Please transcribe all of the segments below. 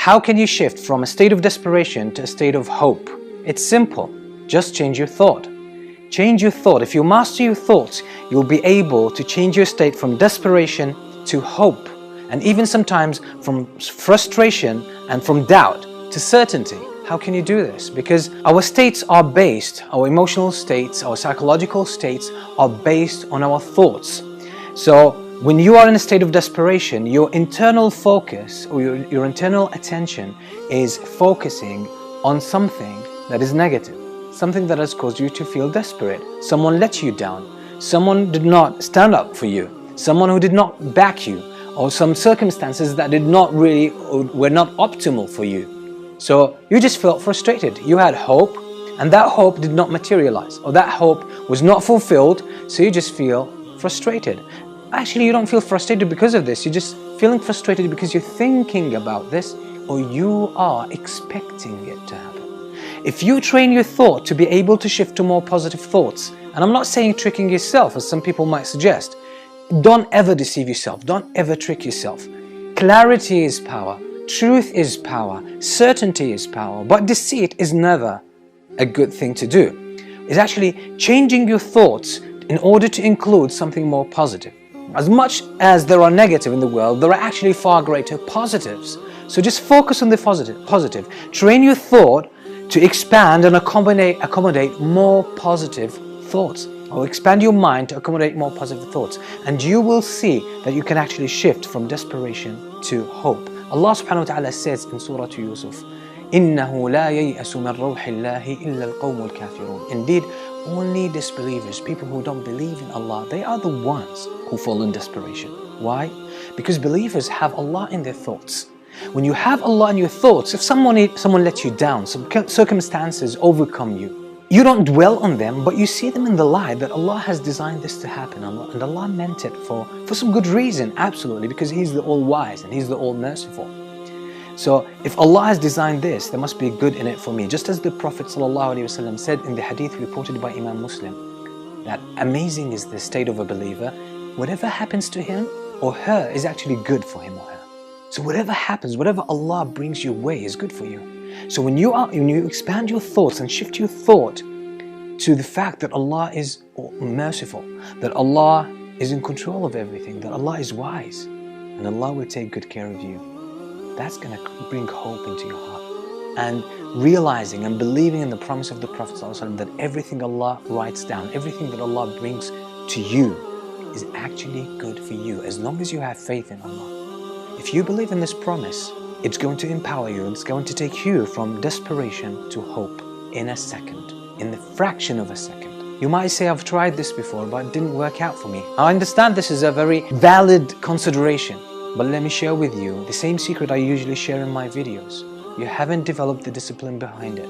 How can you shift from a state of desperation to a state of hope? It's simple. Just change your thought. Change your thought. If you master your thoughts, you'll be able to change your state from desperation to hope, and even sometimes from frustration and from doubt to certainty. How can you do this? Because our states are based, our emotional states, our psychological states are based on our thoughts. So when you are in a state of desperation, your internal focus or your internal attention is focusing on something that is negative, something that has caused you to feel desperate. Someone let you down, someone did not stand up for you, someone who did not back you, or some circumstances that did not really or were not optimal for you. So you just felt frustrated. You had hope, and that hope did not materialize, or that hope was not fulfilled, so you just feel frustrated. Actually, you don't feel frustrated because of this. You're just feeling frustrated because you're thinking about this, or you are expecting it to happen. If you train your thought to be able to shift to more positive thoughts, and I'm not saying tricking yourself, as some people might suggest, don't ever deceive yourself. Don't ever trick yourself. Clarity is power. Truth is power. Certainty is power. But deceit is never a good thing to do. It's actually changing your thoughts in order to include something more positive. As much as there are negative in the world, there are actually far greater positives. So just focus on the positive. Train your thought to expand and accommodate more positive thoughts. Or expand your mind to accommodate more positive thoughts. And you will see that you can actually shift from desperation to hope. Allah subhanahu wa ta'ala says in Surah Yusuf, إِنَّهُ لَا يَيْأَسُ مِنْ رَوْحِ اللَّهِ إِلَّا الْقَوْمُ الْكَافِرُونَ. Indeed, only disbelievers, people who don't believe in Allah, they are the ones who fall in desperation. Why? Because believers have Allah in their thoughts. When you have Allah in your thoughts, if someone lets you down, some circumstances overcome you, you don't dwell on them, but you see them in the light that Allah has designed this to happen, and Allah meant it for some good reason, absolutely, because He's the All-Wise and He's the All-Merciful. So if Allah has designed this, there must be good in it for me. Just as the Prophet ﷺ said in the hadith reported by Imam Muslim, that amazing is the state of a believer, whatever happens to him or her is actually good for him or her. So whatever happens, whatever Allah brings your way is good for you. So when you expand your thoughts and shift your thought to the fact that Allah is merciful, that Allah is in control of everything, that Allah is wise, and Allah will take good care of you, that's going to bring hope into your heart. And realizing and believing in the promise of the Prophet ﷺ that everything Allah writes down, everything that Allah brings to you is actually good for you, as long as you have faith in Allah. If you believe in this promise, it's going to empower you, it's going to take you from desperation to hope in a second, in the fraction of a second. You might say, I've tried this before, but it didn't work out for me. I understand this is a very valid consideration, but let me share with you the same secret I usually share in my videos. You haven't developed the discipline behind it.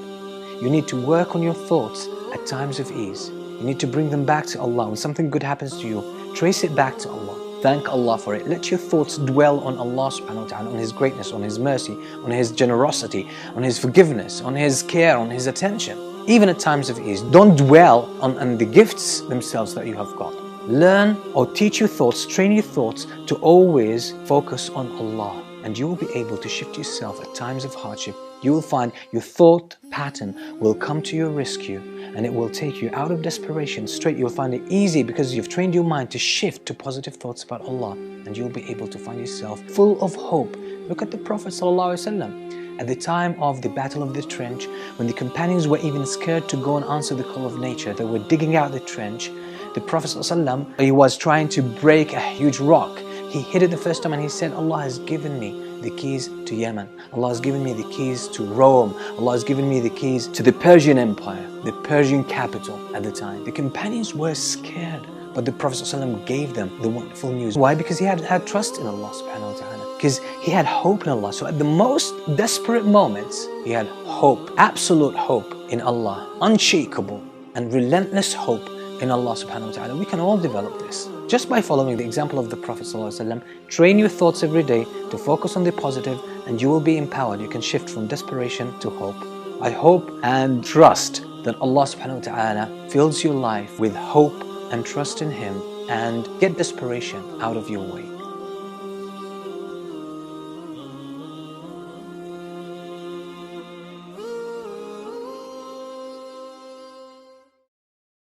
You need to work on your thoughts at times of ease. You need to bring them back to Allah. When something good happens to you, trace it back to Allah. Thank Allah for it. Let your thoughts dwell on Allah subhanahu wa ta'ala, on His greatness, on His mercy, on His generosity, on His forgiveness, on His care, on His attention. Even at times of ease, don't dwell on the gifts themselves that you have got. Learn or teach your thoughts, train your thoughts to always focus on Allah, and you will be able to shift yourself at times of hardship. You will find your thought pattern will come to your rescue, and it will take you out of desperation straight. You'll find it easy because you've trained your mind to shift to positive thoughts about Allah, and you'll be able to find yourself full of hope. Look at the Prophet ﷺ. At the time of the Battle of the Trench, when the companions were even scared to go and answer the call of nature, they were digging out the trench. The Prophet ﷺ, he was trying to break a huge rock. He hit it the first time and he said, Allah has given me the keys to Yemen. Allah has given me the keys to Rome. Allah has given me the keys to the Persian Empire, the Persian capital at the time. The companions were scared, but the Prophet ﷺ gave them the wonderful news. Why? Because he had trust in Allah subhanahu wa ta'ala. Because he had hope in Allah. So at the most desperate moments, he had hope, absolute hope in Allah, unshakable and relentless hope in Allah subhanahu wa ta'ala. We can all develop this just by following the example of the Prophet ﷺ. Train your thoughts every day to focus on the positive, and you will be empowered. You can shift from desperation to hope. I hope and trust that Allah subhanahu wa ta'ala fills your life with hope and trust in Him, and get desperation out of your way.